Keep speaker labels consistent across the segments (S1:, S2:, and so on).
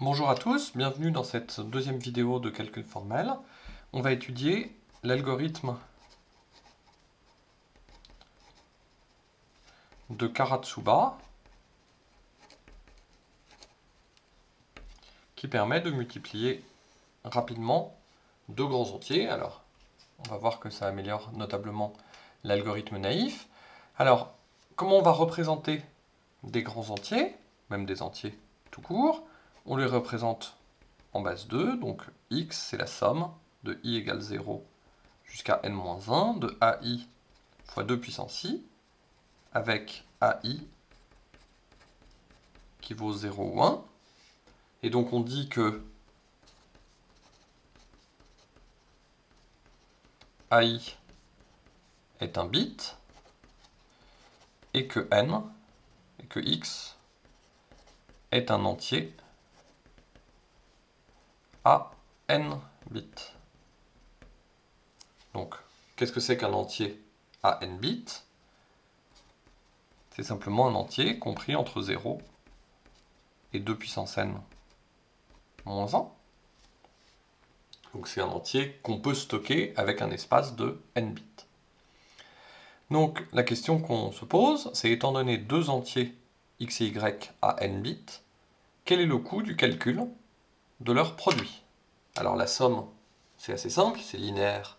S1: Bonjour à tous, bienvenue dans cette deuxième vidéo de calcul formel. On va étudier l'algorithme de Karatsuba qui permet de multiplier rapidement deux grands entiers. Alors, on va voir que ça améliore notablement l'algorithme naïf. Alors, comment on va représenter des grands entiers, même des entiers tout court? On les représente en base 2, donc x c'est la somme de i égale 0 jusqu'à n-1 de ai fois 2 puissance i, avec ai qui vaut 0 ou 1. Et donc on dit que ai est un bit, et que n, et que x est un entier à n bits. Donc, qu'est-ce que c'est qu'un entier à n bits? C'est simplement un entier compris entre 0 et 2 puissance n moins 1. Donc c'est un entier qu'on peut stocker avec un espace de n bits. Donc la question qu'on se pose, c'est étant donné deux entiers x et y à n bits, quel est le coût du calcul de leur produit? Alors la somme, c'est assez simple, c'est linéaire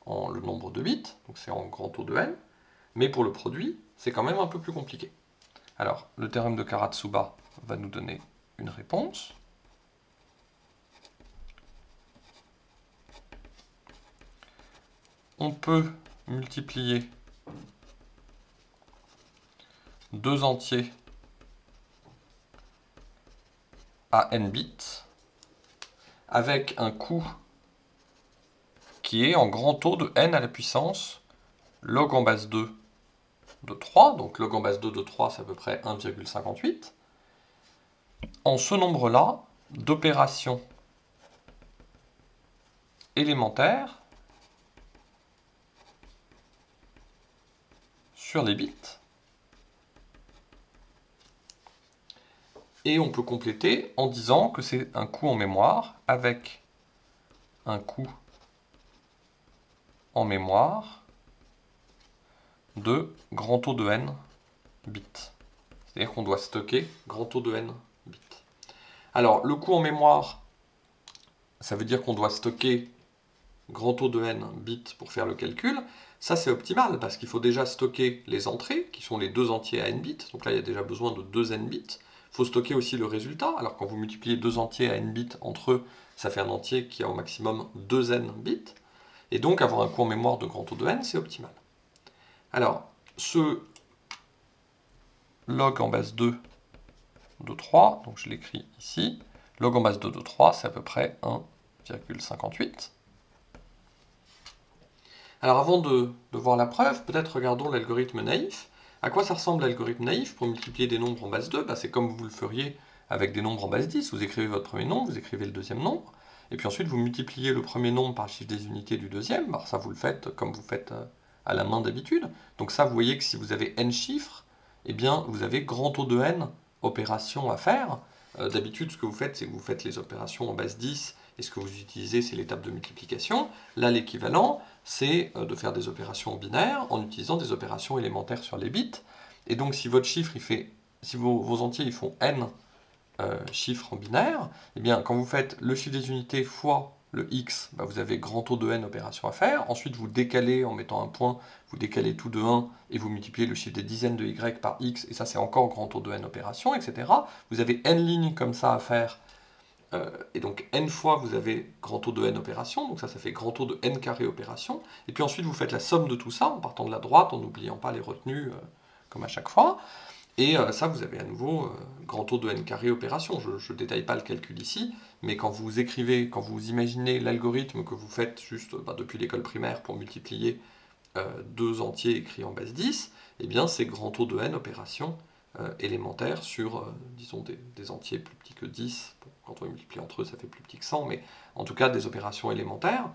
S1: en le nombre de bits, donc c'est en grand O de n, mais pour le produit, c'est quand même un peu plus compliqué. Alors, le théorème de Karatsuba va nous donner une réponse. On peut multiplier deux entiers à n bits avec un coût qui est en grand O de n à la puissance log en base 2 de 3, donc log en base 2 de 3, c'est à peu près 1,58. En ce nombre-là d'opérations élémentaires sur les bits. Et on peut compléter en disant que c'est un coût en mémoire avec un coût en mémoire de grand O de n bits. C'est-à-dire qu'on doit stocker grand O de n bits. Alors, le coût en mémoire, ça veut dire qu'on doit stocker grand O de n bits pour faire le calcul. Ça, c'est optimal, parce qu'il faut déjà stocker les entrées, qui sont les deux entiers à n bits. Donc là, il y a déjà besoin de 2 n bits. Il faut stocker aussi le résultat. Alors, quand vous multipliez deux entiers à n bits entre eux, ça fait un entier qui a au maximum 2 n bits. Et donc, avoir un coût en mémoire de grand O de n, c'est optimal. Alors, ce log en base 2 de 3, donc je l'écris ici, log en base 2 de 3, c'est à peu près 1,58. Alors avant de voir la preuve, peut-être regardons l'algorithme naïf. À quoi ça ressemble l'algorithme naïf pour multiplier des nombres en base 2? C'est comme vous le feriez avec des nombres en base 10. Vous écrivez votre premier nombre, vous écrivez le deuxième nombre, et puis ensuite vous multipliez le premier nombre par le chiffre des unités du deuxième. Alors ça vous le faites comme vous faites à la main d'habitude. Donc ça, vous voyez que si vous avez n chiffres, eh bien vous avez grand O de n opérations à faire. D'habitude, ce que vous faites, c'est que vous faites les opérations en base 10, et ce que vous utilisez, c'est l'étape de multiplication. Là, l'équivalent, c'est de faire des opérations binaires en utilisant des opérations élémentaires sur les bits. Et donc, si votre chiffre, si vos entiers ils font n chiffres en binaire, eh bien, quand vous faites le chiffre des unités fois le x, vous avez grand O de n opérations à faire. Ensuite, vous décalez en mettant un point, vous décalez tout de 1 et vous multipliez le chiffre des dizaines de y par x, et ça, c'est encore grand O de n opérations, etc. Vous avez n lignes comme ça à faire. Et donc n fois vous avez grand O de n opération, donc ça fait grand O de n carré opération, et puis ensuite vous faites la somme de tout ça en partant de la droite, en n'oubliant pas les retenues comme à chaque fois, et ça vous avez à nouveau grand O de n carré opération. Je ne détaille pas le calcul ici, mais quand vous écrivez, quand vous imaginez l'algorithme que vous faites juste depuis l'école primaire pour multiplier deux entiers écrits en base 10, eh bien c'est grand O de n opération élémentaire sur, disons, des entiers plus petits que 10. Bon, quand on les multiplie entre eux, ça fait plus petit que 100, mais en tout cas des opérations élémentaires.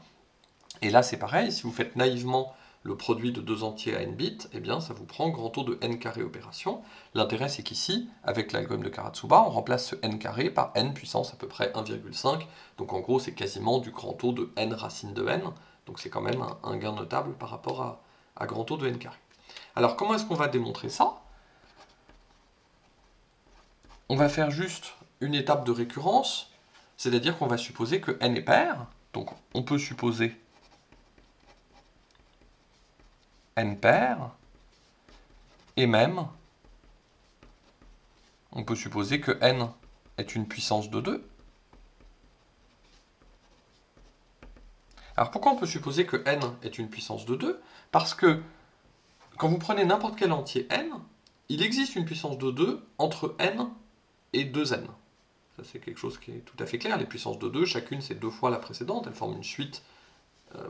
S1: Et là, c'est pareil, si vous faites naïvement le produit de deux entiers à n bits, eh bien ça vous prend grand O de n carré opération. L'intérêt c'est qu'ici, avec l'algorithme de Karatsuba, on remplace ce n carré par n puissance à peu près 1,5, donc en gros c'est quasiment du grand O de n racine de n, donc c'est quand même un gain notable par rapport à grand O de n carré. Alors comment est-ce qu'on va démontrer ça? On va faire juste une étape de récurrence, c'est-à-dire qu'on va supposer que n est pair, donc on peut supposer n pair, et même, on peut supposer que n est une puissance de 2. Alors pourquoi on peut supposer que n est une puissance de 2? Parce que quand vous prenez n'importe quel entier n, il existe une puissance de 2 entre n et 2n. Ça c'est quelque chose qui est tout à fait clair. Les puissances de 2, chacune c'est 2 fois la précédente, elles forment une suite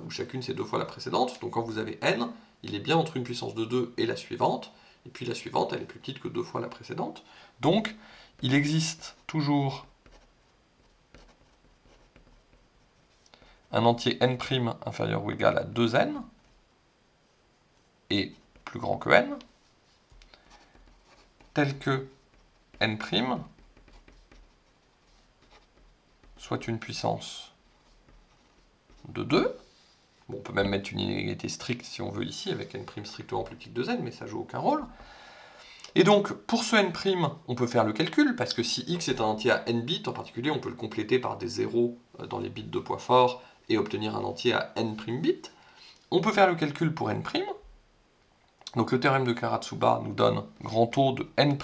S1: où chacune c'est 2 fois la précédente. Donc quand vous avez n, il est bien entre une puissance de 2 et la suivante, et puis la suivante elle est plus petite que 2 fois la précédente. Donc il existe toujours un entier n' inférieur ou égal à 2n, et plus grand que n, tel que n' soit une puissance de 2. Bon, on peut même mettre une inégalité stricte si on veut ici, avec n' strictement plus petit que 2n, mais ça joue aucun rôle. Et donc, pour ce n', on peut faire le calcul, parce que si x est un entier à n bits, en particulier, on peut le compléter par des zéros dans les bits de poids fort, et obtenir un entier à n' bits. On peut faire le calcul pour n'. Donc le théorème de Karatsuba nous donne grand O de n'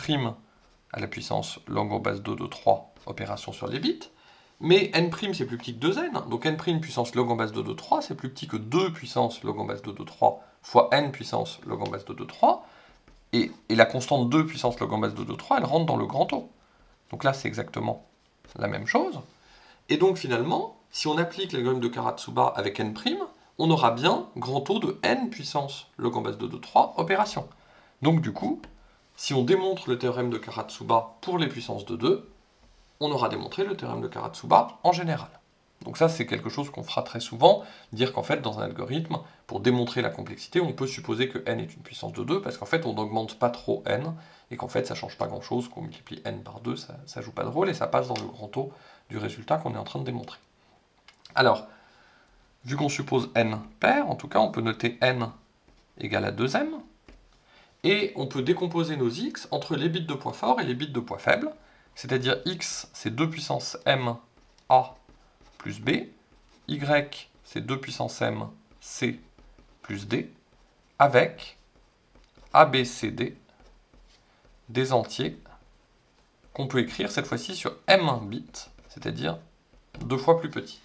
S1: à la puissance log en base 2 de 3 opérations sur les bits. Mais n' c'est plus petit que 2n, donc n' puissance log en base 2 de 3, c'est plus petit que 2 puissance log en base 2 de 3 fois n puissance log en base 2 de 3. Et la constante 2 puissance log en base 2 de 3, elle rentre dans le grand O. Donc là, c'est exactement la même chose. Et donc finalement, si on applique l'algorithme de Karatsuba avec n', on aura bien grand O de n puissance log en base 2 de 3 opération. Donc du coup, si on démontre le théorème de Karatsuba pour les puissances de 2, on aura démontré le théorème de Karatsuba en général. Donc ça, c'est quelque chose qu'on fera très souvent, dire qu'en fait, dans un algorithme, pour démontrer la complexité, on peut supposer que n est une puissance de 2, parce qu'en fait, on n'augmente pas trop n, et qu'en fait, ça change pas grand-chose, qu'on multiplie n par 2, ça joue pas de rôle, et ça passe dans le grand O du résultat qu'on est en train de démontrer. Alors, vu qu'on suppose n pair, en tout cas, on peut noter n égale à 2m, et on peut décomposer nos x entre les bits de poids fort et les bits de poids faible, c'est-à-dire x, c'est 2 puissance m a plus b, y, c'est 2 puissance m c plus d, avec a, b, c, d, des entiers qu'on peut écrire cette fois-ci sur m bits, c'est-à-dire 2 fois plus petit.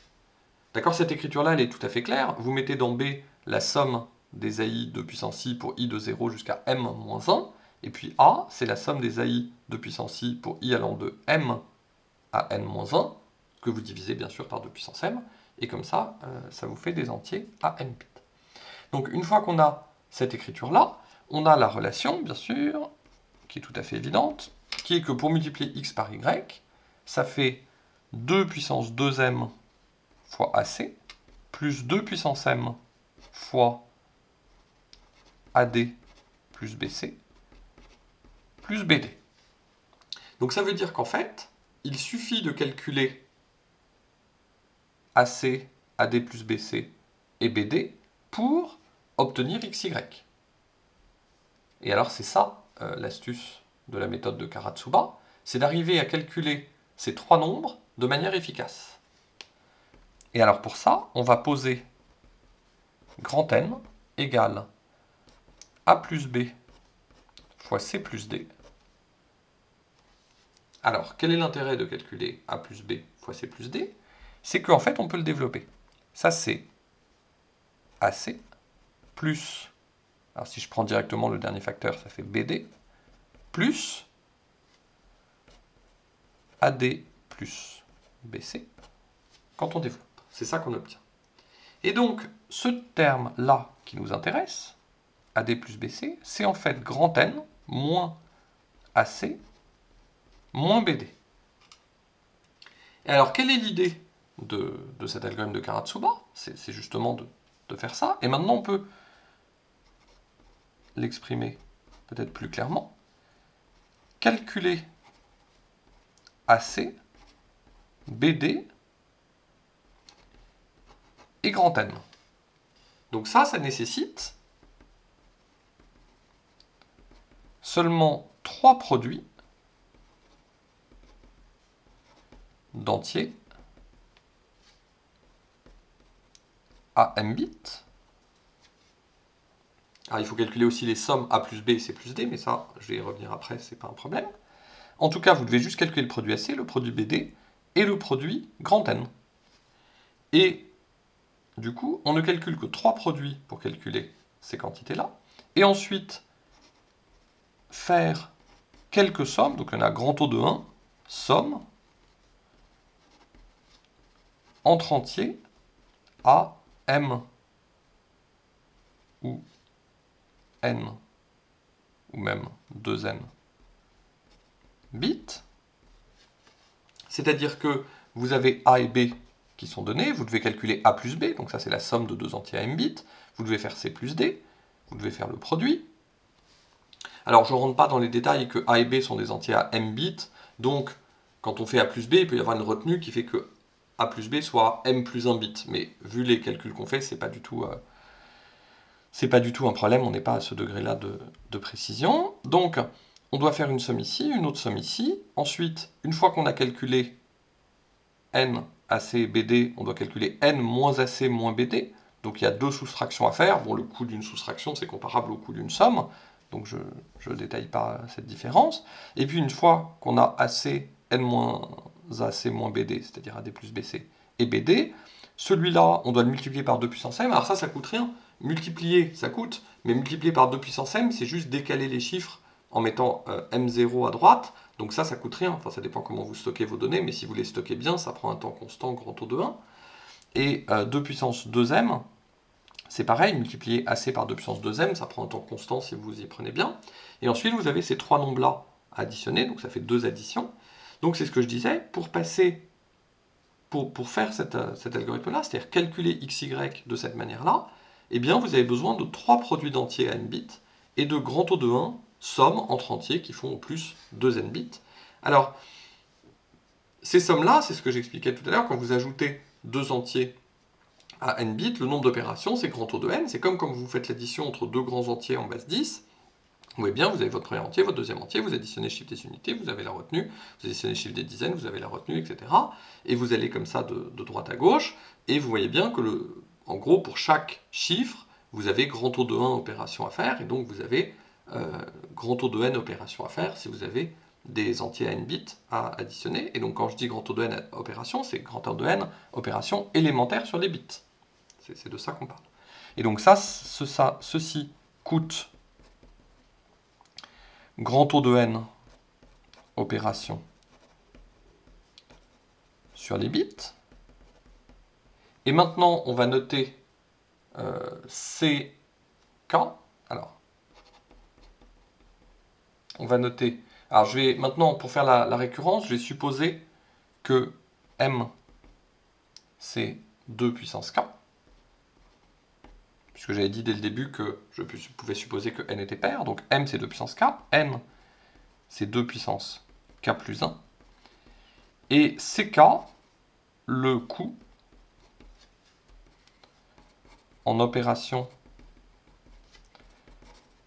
S1: D'accord, cette écriture-là, elle est tout à fait claire. Vous mettez dans b la somme des AI de puissance i pour i de 0 jusqu'à m-1, et puis a, c'est la somme des AI de puissance i pour i allant de m à n-1, que vous divisez bien sûr par 2 puissance m, et comme ça, ça vous fait des entiers à n bits. Donc une fois qu'on a cette écriture-là, on a la relation, bien sûr, qui est tout à fait évidente, qui est que pour multiplier x par y, ça fait 2 puissance 2m fois AC, plus 2 puissance m fois AD plus BC, plus BD. Donc ça veut dire qu'en fait, il suffit de calculer AC, AD plus BC et BD pour obtenir XY. Et alors c'est ça l'astuce de la méthode de Karatsuba, c'est d'arriver à calculer ces trois nombres de manière efficace. Et alors pour ça, on va poser grand N égale A plus B fois C plus D. Alors, quel est l'intérêt de calculer A plus B fois C plus D? C'est qu'en fait, on peut le développer. Ça, c'est AC plus, alors si je prends directement le dernier facteur, ça fait BD, plus AD plus BC, quand on développe. C'est ça qu'on obtient. Et donc, ce terme-là qui nous intéresse, AD plus BC, c'est en fait grand N moins AC moins BD. Et alors, quelle est l'idée de cet algorithme de Karatsuba? C'est justement de faire ça. Et maintenant, on peut l'exprimer peut-être plus clairement. Calculer AC, BD et grand N. Donc ça nécessite seulement 3 produits d'entiers à m bits. Alors, il faut calculer aussi les sommes A plus B, C plus D, mais ça, je vais y revenir après, c'est pas un problème. En tout cas, vous devez juste calculer le produit AC, le produit BD et le produit grand N. Et du coup, on ne calcule que 3 produits pour calculer ces quantités-là. Et ensuite, faire quelques sommes, donc on a grand O de 1, somme, entre entiers à M ou N, ou même 2N bits. C'est-à-dire que vous avez A et B qui sont donnés, vous devez calculer A plus B, donc ça c'est la somme de 2 entiers à M bits, vous devez faire C plus D, vous devez faire le produit. Alors je ne rentre pas dans les détails que A et B sont des entiers à M bits, donc quand on fait A plus B, il peut y avoir une retenue qui fait que A plus B soit M plus 1 bit, mais vu les calculs qu'on fait, c'est pas du tout un problème, on n'est pas à ce degré-là de précision. Donc on doit faire une somme ici, une autre somme ici, ensuite, une fois qu'on a calculé N, AC, BD, on doit calculer N moins AC moins BD. Donc il y a 2 soustractions à faire. Bon, le coût d'une soustraction, c'est comparable au coût d'une somme. Donc je ne détaille pas cette différence. Et puis une fois qu'on a AC, N moins AC moins BD, c'est-à-dire AD plus BC, et BD, celui-là, on doit le multiplier par 2 puissance m. Alors ça coûte rien. Multiplier, ça coûte. Mais multiplier par 2 puissance m, c'est juste décaler les chiffres en mettant M0 à droite. Donc ça coûte rien. Enfin, ça dépend comment vous stockez vos données, mais si vous les stockez bien, ça prend un temps constant, grand O de 1. Et 2 puissance 2m, c'est pareil, multiplier AC par 2 puissance 2m, ça prend un temps constant si vous y prenez bien. Et ensuite, vous avez ces 3 nombres-là à additionner, donc ça fait 2 additions. Donc c'est ce que je disais, pour faire cet algorithme-là, c'est-à-dire calculer xy de cette manière-là, eh bien vous avez besoin de 3 produits d'entiers à n bits et de grand O de 1, somme entre entiers qui font au plus 2n bits. Alors, ces sommes-là, c'est ce que j'expliquais tout à l'heure, quand vous ajoutez 2 entiers à n bits, le nombre d'opérations, c'est grand O de n, c'est comme quand vous faites l'addition entre 2 grands entiers en base 10, vous voyez bien, vous avez votre premier entier, votre deuxième entier, vous additionnez chiffre des unités, vous avez la retenue, vous additionnez chiffre des dizaines, vous avez la retenue, etc. Et vous allez comme ça de droite à gauche, et vous voyez bien que, en gros, pour chaque chiffre, vous avez grand O de 1 opération à faire, et donc vous avez grand O de n opération à faire si vous avez des entiers à n bits à additionner. Et donc quand je dis grand O de n opération, c'est grand O de n opération élémentaire sur les bits. C'est de ça qu'on parle. Et donc ceci coûte grand O de n opération sur les bits. Et maintenant, on va noter CK. Alors, on va noter. Alors, je vais maintenant, pour faire la récurrence, je vais supposer que M, c'est 2 puissance K. Puisque j'avais dit dès le début que je pouvais supposer que n était pair. Donc M, c'est 2 puissance K. N, c'est 2 puissance K plus 1. Et CK, le coût en opération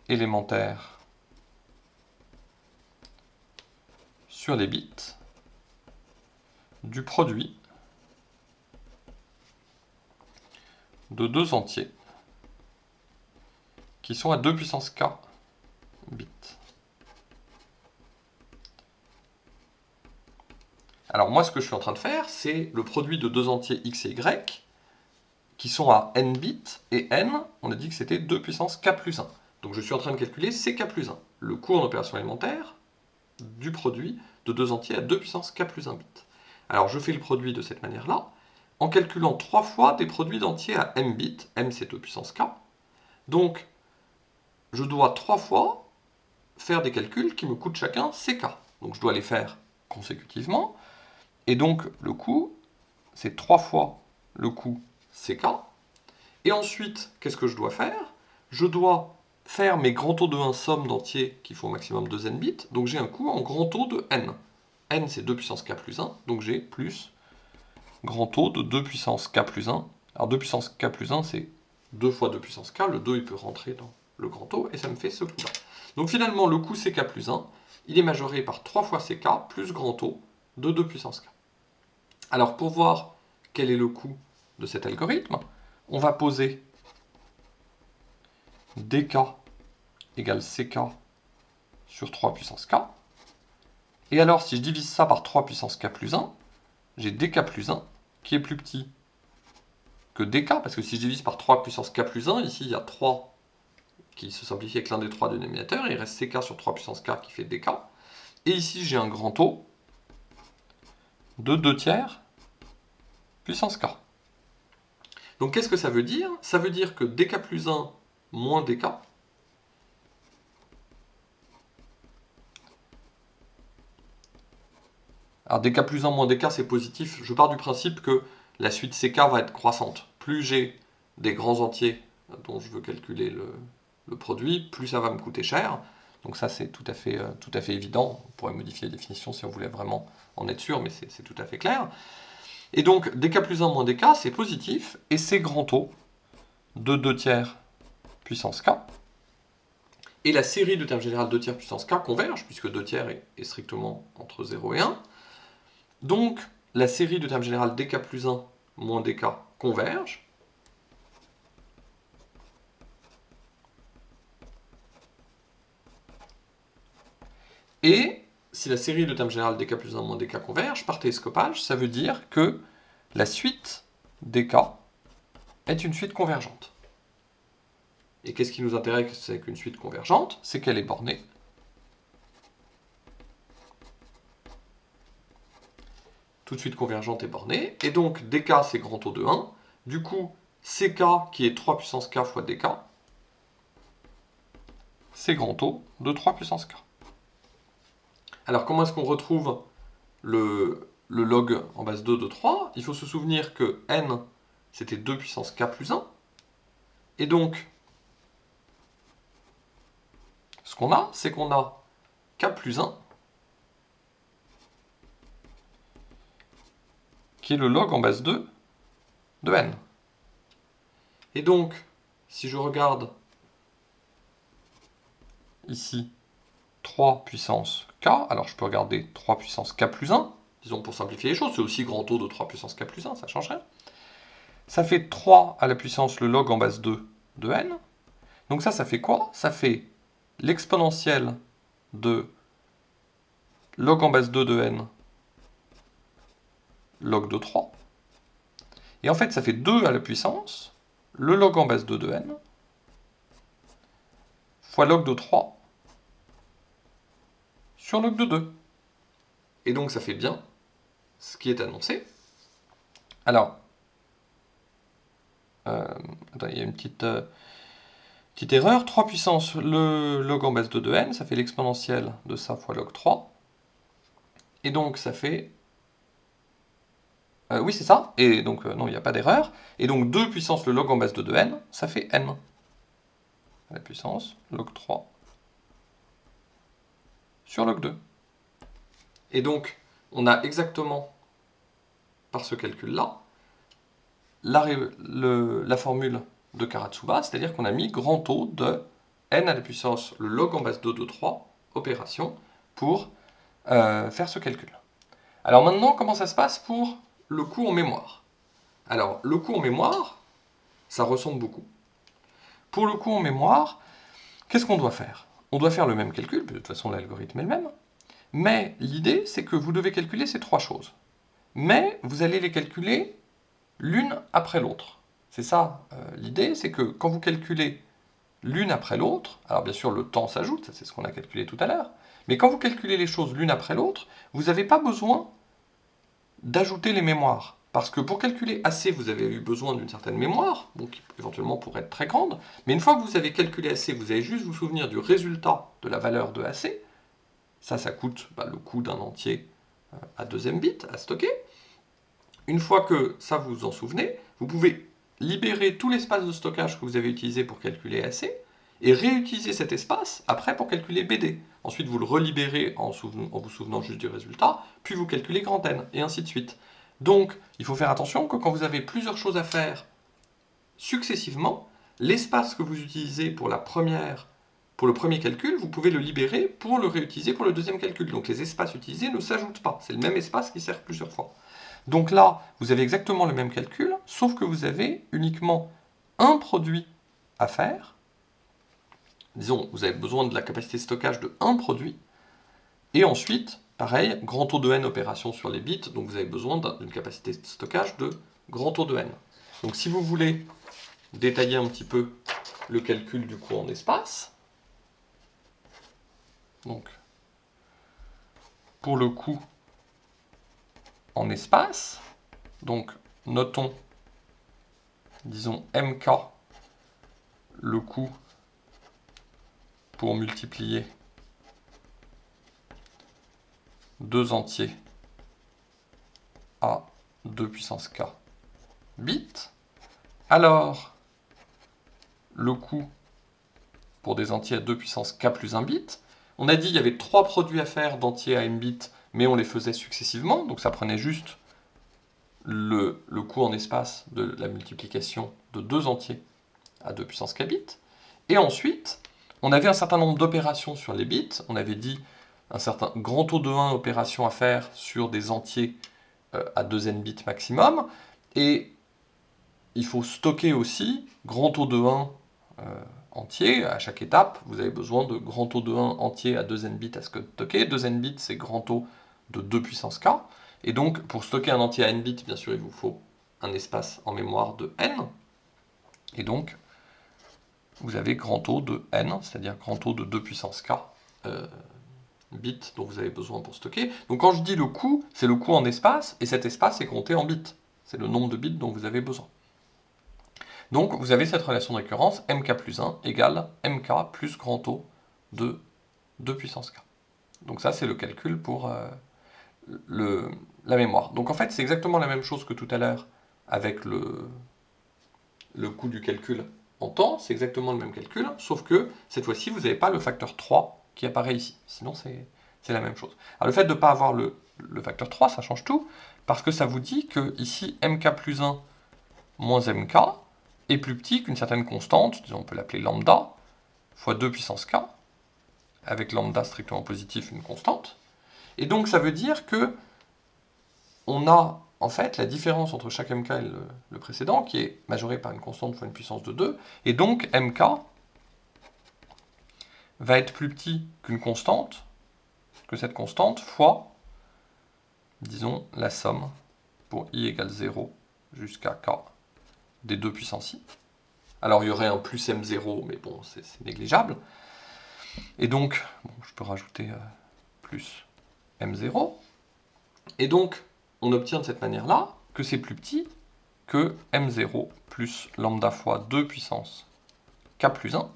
S1: élémentaire sur les bits du produit de 2 entiers qui sont à 2 puissance K bits. Alors moi, ce que je suis en train de faire, c'est le produit de 2 entiers x et y qui sont à n bits, et n, on a dit que c'était 2 puissance K plus 1. Donc je suis en train de calculer CK plus 1, le coût en opération élémentaire du produit de 2 entiers à 2 puissance K plus 1 bits. Alors je fais le produit de cette manière-là, en calculant 3 fois des produits d'entiers à m bits, m c'est 2 puissance K, donc je dois 3 fois faire des calculs qui me coûtent chacun CK. Donc je dois les faire consécutivement, et donc le coût, c'est 3 fois le coût CK. Et ensuite, qu'est-ce que je dois faire? Je dois faire mes grands taux de 1 somme d'entiers qui font au maximum 2n bits, donc j'ai un coût en grand taux de n. n c'est 2 puissance k plus 1, donc j'ai plus grand taux de 2 puissance k plus 1. Alors 2 puissance k plus 1 c'est 2 fois 2 puissance k, le 2 il peut rentrer dans le grand taux, et ça me fait ce coût-là. Donc finalement le coût ck plus 1, il est majoré par 3 fois ck plus grand taux de 2 puissance k. Alors pour voir quel est le coût de cet algorithme, on va poser dk égale ck sur 3 puissance k. Et alors si je divise ça par 3 puissance k plus 1, j'ai dk plus 1 qui est plus petit que dk, parce que si je divise par 3 puissance k plus 1, ici il y a 3 qui se simplifie avec l'un des 3 dénominateurs, et il reste ck sur 3 puissance k qui fait dk. Et ici j'ai un grand taux de 2 tiers puissance k. Donc qu'est-ce que ça veut dire? Ça veut dire que dk plus 1 moins dk, alors dk plus 1 moins dk c'est positif, je pars du principe que la suite ck va être croissante. Plus j'ai des grands entiers dont je veux calculer le produit, plus ça va me coûter cher. Donc ça c'est tout à fait évident, on pourrait modifier la définition si on voulait vraiment en être sûr, mais c'est tout à fait clair. Et donc dk plus 1 moins dk c'est positif, et c'est grand taux de 2 tiers puissance k. Et la série de termes générales 2 tiers puissance k converge, puisque 2 tiers est strictement entre 0 et 1. Donc la série de termes générales dk plus 1 moins dk converge. Et si la série de termes générales dk plus 1 moins dk converge, par télescopage, ça veut dire que la suite dk est une suite convergente. Et qu'est-ce qui nous intéresse avec une suite convergente? C'est qu'elle est bornée. Toute suite convergente est bornée. Et donc dk c'est grand taux de 1. Du coup, ck qui est 3 puissance k fois dk, c'est grand taux de 3 puissance k. Alors comment est-ce qu'on retrouve le log en base 2 de 3? Il faut se souvenir que n c'était 2 puissance k plus 1. Et donc, ce qu'on a, c'est qu'on a k plus 1 qui est le log en base 2 de n. Et donc, si je regarde ici 3 puissance k, alors je peux regarder 3 puissance k plus 1, disons pour simplifier les choses, c'est aussi grand taux de 3 puissance k plus 1, ça change rien. Ça fait 3 à la puissance le log en base 2 de n. Donc ça fait quoi? Ça fait l'exponentielle de log en base 2 de n log de 3. Et en fait, ça fait 2 à la puissance le log en base 2 de n fois log de 3 sur log de 2. Et donc ça fait bien ce qui est annoncé. Alors, attends, il y a une petite erreur. 3 puissance le log en base 2 de n, ça fait l'exponentielle de ça fois log 3. Et donc ça fait... oui, c'est ça. Et donc, non, il n'y a pas d'erreur. Et donc 2 puissance le log en base 2 de n, ça fait n. À la puissance log 3 sur log 2. Et donc, on a exactement, par ce calcul-là, la formule de Karatsuba, c'est-à-dire qu'on a mis grand taux de n à la puissance le log en base 2 de 3 opérations pour faire ce calcul. Alors maintenant, comment ça se passe pour le coût en mémoire? Alors, le coût en mémoire, ça ressemble beaucoup. Pour le coût en mémoire, qu'est-ce qu'on doit faire? On doit faire le même calcul, de toute façon l'algorithme est le même, mais l'idée c'est que vous devez calculer ces trois choses. Mais vous allez les calculer l'une après l'autre. C'est ça l'idée, c'est que quand vous calculez l'une après l'autre, alors bien sûr le temps s'ajoute, ça c'est ce qu'on a calculé tout à l'heure, mais quand vous calculez les choses l'une après l'autre, vous n'avez pas besoin d'ajouter les mémoires. Parce que pour calculer AC, vous avez eu besoin d'une certaine mémoire, donc qui éventuellement pourrait être très grande, mais une fois que vous avez calculé AC, vous allez juste vous souvenir du résultat de la valeur de AC. Ça coûte le coût d'un entier à 2 bit à stocker. Une fois que ça vous vous en souvenez, vous pouvez libérer tout l'espace de stockage que vous avez utilisé pour calculer AC, et réutiliser cet espace après pour calculer BD. Ensuite, vous le relibérez en vous souvenant juste du résultat, puis vous calculez grand N, et ainsi de suite. Donc, il faut faire attention que quand vous avez plusieurs choses à faire successivement, l'espace que vous utilisez pour le premier calcul, vous pouvez le libérer pour le réutiliser pour le deuxième calcul. Donc les espaces utilisés ne s'ajoutent pas. C'est le même espace qui sert plusieurs fois. Donc là, vous avez exactement le même calcul, sauf que vous avez uniquement un produit à faire. Disons, vous avez besoin de la capacité de stockage de un produit. Et ensuite, pareil, grand taux de n opérations sur les bits, donc vous avez besoin d'une capacité de stockage de grand taux de n. Donc si vous voulez détailler un petit peu le calcul du coût en espace, donc pour le coût en espace, donc notons, disons mk, le coût pour multiplier 2 entiers à 2 puissance k bits. Alors, le coût pour des entiers à 2 puissance k plus 1 bit, on a dit qu'il y avait 3 produits à faire d'entiers à n bits, mais on les faisait successivement, donc ça prenait juste le coût en espace de la multiplication de 2 entiers à 2 puissance k bits. Et ensuite, on avait un certain nombre d'opérations sur les bits. On avait dit un certain grand taux de 1 opérations à faire sur des entiers à 2n bits maximum. Et il faut stocker aussi grand taux de 1 entier à chaque étape. Vous avez besoin de grand taux de 1 entier à 2n bits à stocker. 2n bits, c'est grand taux de 2 puissance k. Et donc, pour stocker un entier à n bits, bien sûr, il vous faut un espace en mémoire de n. Et donc, vous avez grand taux de n, c'est-à-dire grand taux de 2 puissance k bits dont vous avez besoin pour stocker. Donc quand je dis le coût, c'est le coût en espace, et cet espace est compté en bits. C'est le nombre de bits dont vous avez besoin. Donc vous avez cette relation de récurrence, mk plus 1 égale mk plus grand taux de 2 puissance k. Donc ça, c'est le calcul pour la mémoire. Donc en fait, c'est exactement la même chose que tout à l'heure avec le coût du calcul en temps, c'est exactement le même calcul, sauf que cette fois-ci, vous n'avez pas le facteur 3 qui apparaît ici. Sinon, c'est la même chose. Alors le fait de ne pas avoir le facteur 3, ça change tout, parce que ça vous dit que ici, mk plus 1 moins mk est plus petit qu'une certaine constante, disons on peut l'appeler lambda, fois 2 puissance k, avec lambda strictement positif, une constante. Et donc ça veut dire que on a en fait la différence entre chaque mk et le précédent, qui est majoré par une constante fois une puissance de 2, et donc mk va être plus petit qu'une constante, que cette constante, fois, disons, la somme pour i égale 0 jusqu'à k des 2 puissance i. Alors il y aurait un plus m0, mais bon, c'est négligeable. Et donc, bon, je peux rajouter plus m0. Et donc, on obtient de cette manière-là que c'est plus petit que m0 plus lambda fois 2 puissance k plus 1.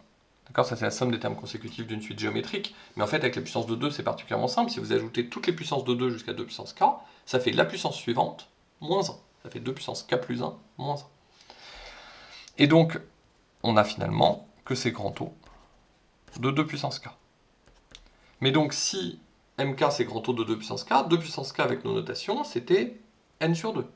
S1: D'accord, ça c'est la somme des termes consécutifs d'une suite géométrique, mais en fait avec la puissance de 2 c'est particulièrement simple, si vous ajoutez toutes les puissances de 2 jusqu'à 2 puissance k, ça fait la puissance suivante, moins 1. Ça fait 2 puissance k plus 1, moins 1. Et donc, on a finalement que c'est grand taux de 2 puissance k. Mais donc si mk c'est grand taux de 2 puissance k avec nos notations, c'était n sur 2.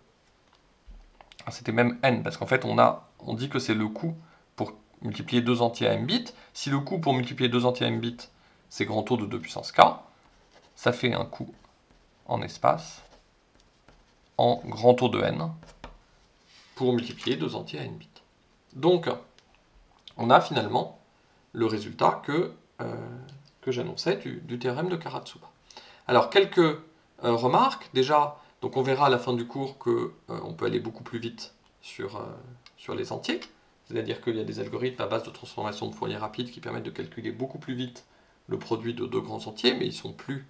S1: C'était même n, parce qu'en fait on dit que c'est le coût pour multiplier 2 entiers à m bits. Si le coût pour multiplier 2 entiers à m bits, c'est grand taux de 2 puissance k, ça fait un coût en espace en grand taux de n pour multiplier 2 entiers à n bits. Donc, on a finalement le résultat que j'annonçais du théorème de Karatsuba. Alors, quelques remarques. Déjà, donc on verra à la fin du cours qu'on peut aller beaucoup plus vite sur les entiers. C'est-à-dire qu'il y a des algorithmes à base de transformation de Fourier rapide qui permettent de calculer beaucoup plus vite le produit de deux grands entiers, mais ils sont plus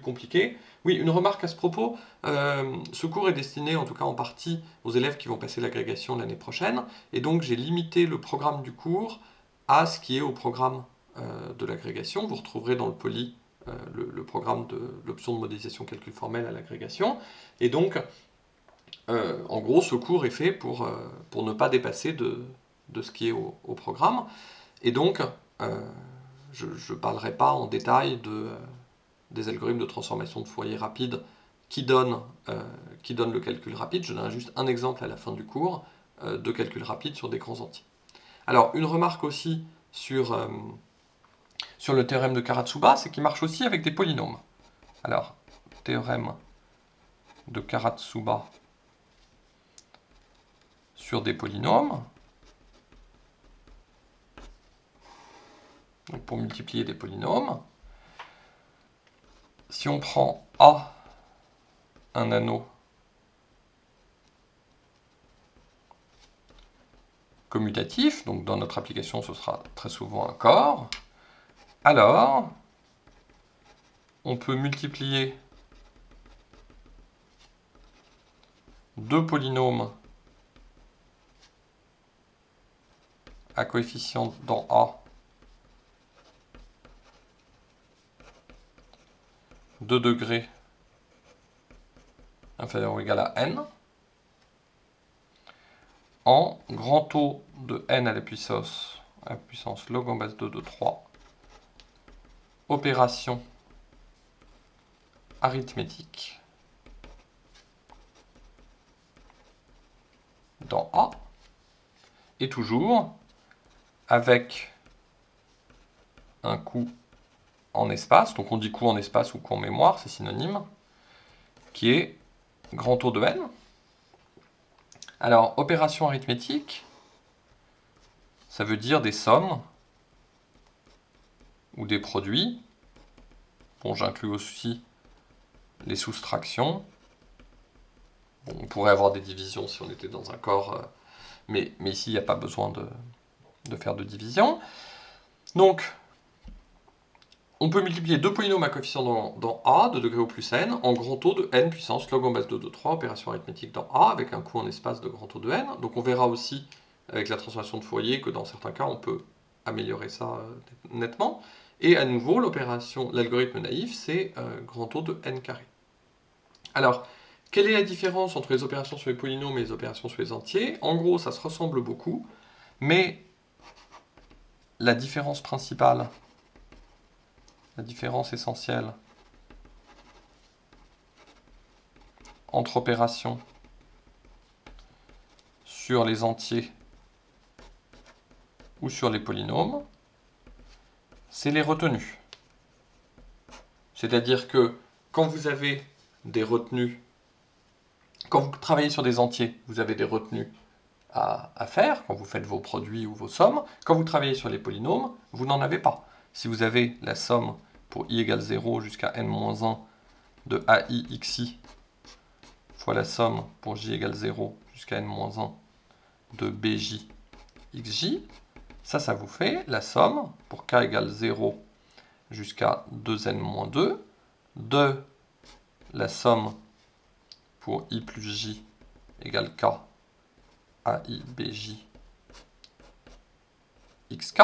S1: compliqués. Oui, une remarque à ce propos, ce cours est destiné, en tout cas en partie, aux élèves qui vont passer l'agrégation l'année prochaine, et donc j'ai limité le programme du cours à ce qui est au programme de l'agrégation. Vous retrouverez dans le poly le programme de l'option de modélisation calcul formel à l'agrégation, et donc en gros, ce cours est fait pour ne pas dépasser de ce qui est au programme. Et donc, je ne parlerai pas en détail des algorithmes de transformation de Fourier rapide qui donnent le calcul rapide. Je donnerai juste un exemple à la fin du cours de calcul rapide sur des grands entiers. Alors, une remarque aussi sur le théorème de Karatsuba, c'est qu'il marche aussi avec des polynômes. Alors, théorème de Karatsuba sur des polynômes. Donc, pour multiplier des polynômes, si on prend A, un anneau commutatif, donc dans notre application ce sera très souvent un corps, alors on peut multiplier deux polynômes à coefficient dans A de degré inférieur ou égal à n en grand O de n à la puissance log en base 2 de 3 opération arithmétique dans A, et toujours avec un coût en espace, donc on dit coût en espace ou coût en mémoire, c'est synonyme, qui est grand O de n. Alors, opération arithmétique, ça veut dire des sommes ou des produits. Bon, j'inclus aussi les soustractions. Bon, on pourrait avoir des divisions si on était dans un corps, mais ici, il n'y a pas besoin de faire de division. Donc, on peut multiplier deux polynômes à coefficient dans A de degré au plus n en grand O de n puissance log en base 2 de 3, opération arithmétique dans A, avec un coût en espace de grand O de n. Donc on verra aussi avec la transformation de Fourier que dans certains cas, on peut améliorer ça nettement. Et à nouveau, l'algorithme naïf, c'est grand O de n carré. Alors, quelle est la différence entre les opérations sur les polynômes et les opérations sur les entiers? En gros, ça se ressemble beaucoup, mais la différence principale, la différence essentielle entre opérations sur les entiers ou sur les polynômes, c'est les retenues. C'est-à-dire que quand vous avez des retenues, quand vous travaillez sur des entiers, vous avez des retenues à faire, quand vous faites vos produits ou vos sommes. Quand vous travaillez sur les polynômes, vous n'en avez pas. Si vous avez la somme pour i égale 0 jusqu'à n-1 de ai xi fois la somme pour j égale 0 jusqu'à n-1 de bj xj, ça vous fait la somme pour k égale 0 jusqu'à 2n-2 de la somme pour i plus j égale k ai bj xk.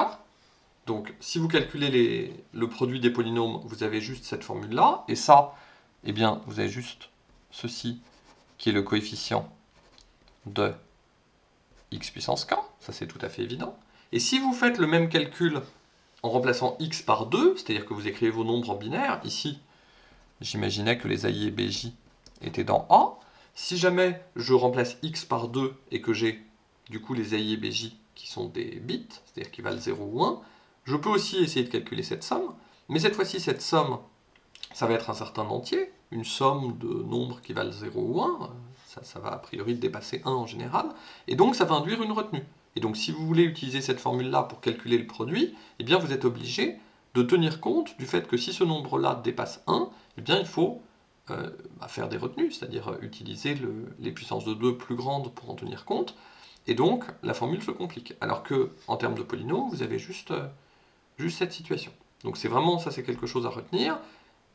S1: Donc si vous calculez le produit des polynômes, vous avez juste cette formule-là, et ça, eh bien, vous avez juste ceci qui est le coefficient de x puissance k, ça c'est tout à fait évident. Et si vous faites le même calcul en remplaçant x par 2, c'est-à-dire que vous écrivez vos nombres en binaire, ici, j'imaginais que les ai et bj étaient dans A. Si jamais je remplace x par 2 et que j'ai du coup les ai et bj qui sont des bits, c'est-à-dire qui valent 0 ou 1, je peux aussi essayer de calculer cette somme, mais cette fois-ci, cette somme, ça va être un certain entier, une somme de nombres qui valent 0 ou 1, ça va a priori dépasser 1 en général, et donc ça va induire une retenue. Et donc si vous voulez utiliser cette formule-là pour calculer le produit, eh bien vous êtes obligé de tenir compte du fait que si ce nombre-là dépasse 1, eh bien il faut faire des retenues, c'est-à-dire utiliser les puissances de 2 plus grandes pour en tenir compte, et donc la formule se complique. Alors que en termes de polynômes, vous avez juste cette situation. Donc c'est vraiment, ça c'est quelque chose à retenir.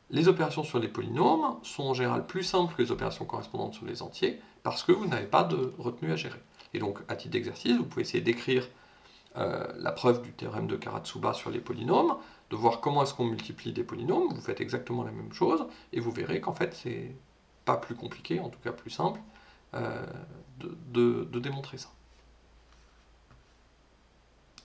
S1: Les opérations sur les polynômes sont en général plus simples que les opérations correspondantes sur les entiers, parce que vous n'avez pas de retenue à gérer. Et donc, à titre d'exercice, vous pouvez essayer d'écrire la preuve du théorème de Karatsuba sur les polynômes, de voir comment est-ce qu'on multiplie des polynômes, vous faites exactement la même chose, et vous verrez qu'en fait, c'est pas plus compliqué, en tout cas plus simple, de démontrer ça.